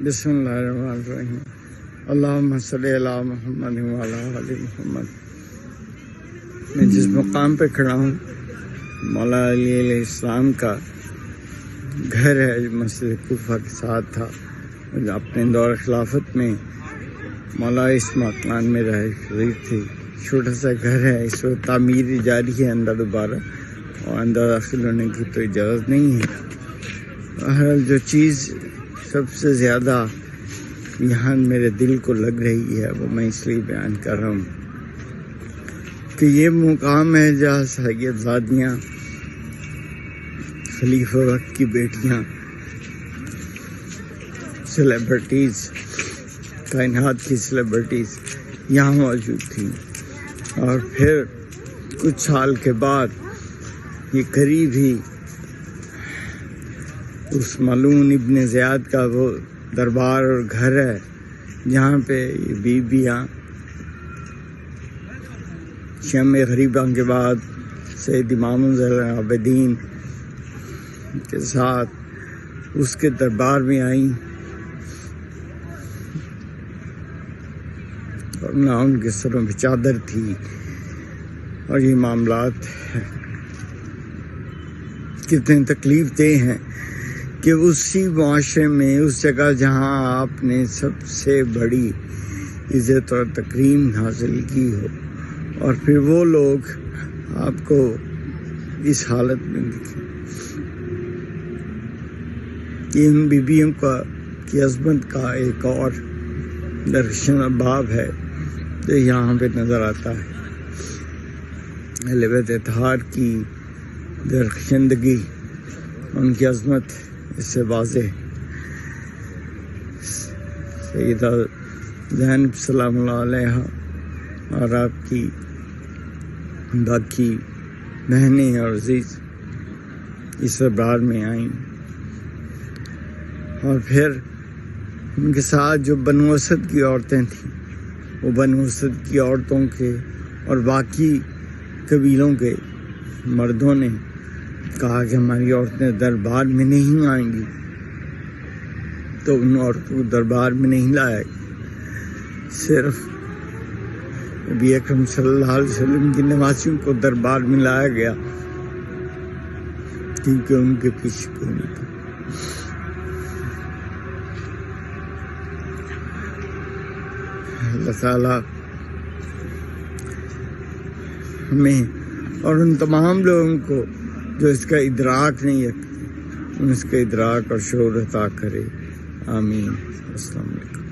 بسم اللہ الرحمن الرحیم اللہم صلی علی محمد وعلی آل محمد۔ میں جس مقام پہ کھڑا ہوں مولا علی علیہ السلام کا گھر ہے، مسجد کوفہ کے ساتھ تھا۔ اپنے دور خلافت میں مولا اس مکان میں رہے شریف تھی۔ چھوٹا سا گھر ہے، اس وقت تعمیر جاری ہے اندر دوبارہ، اور اندر داخل ہونے کی تو اجازت نہیں ہے۔ بہرحال جو چیز سب سے زیادہ یہاں میرے دل کو لگ رہی ہے وہ میں اس لیے بیان کر رہا ہوں کہ یہ مقام ہے جہاں سید زادیاں، خلیفہ وقت کی بیٹیاں، سیلیبریٹیز، کائنات کی سیلیبریٹیز یہاں موجود تھیں۔ اور پھر کچھ سال کے بعد یہ قریب ہی اس ملعون ابن زیاد کا وہ دربار اور گھر ہے جہاں پہ یہ بیویاں شمع غریباں کے بعد سید امام زین العابدین کے ساتھ اس کے دربار میں آئیں، اور نہ ان کے سروں پہ چادر تھی، اور یہ معاملات کتنے تکلیف دہ ہیں کہ اسی معاشرے میں، اس جگہ جہاں آپ نے سب سے بڑی عزت اور تکریم حاصل کی ہو، اور پھر وہ لوگ آپ کو اس حالت میں دکھیں۔ یہ ان بیویوں کی عظمت کا ایک اور درخشان باب ہے جو یہاں پہ نظر آتا ہے۔ اہل بیت اطہار کی درخشندگی، ان کی عظمت اس سے واضح۔ سیدہ زینب سلام اللہ علیہ اور آپ کی باقی بہنیں اور عزیز اس دربار میں آئیں، اور پھر ان کے ساتھ جو بنو اسد کی عورتیں تھیں، وہ بنو اسد کی عورتوں کے اور باقی قبیلوں کے مردوں نے کہا کہ ہماری عورتیں دربار میں نہیں آئیں گی، تو ان عورتوں کو دربار میں نہیں لایا گیا، صرف نبی اکرم صلی اللہ علیہ وسلم کی نواسیوں کو دربار میں لایا گیا، کیونکہ ان کے پیچھے کوئی نہیں تھا۔ اللہ تعالیٰ ہمیں اور ان تمام لوگوں کو جو اس کا ادراک نہیں رکھتے، ان اس کا ادراک اور شعور عطا کرے۔ آمین۔ السلام علیکم۔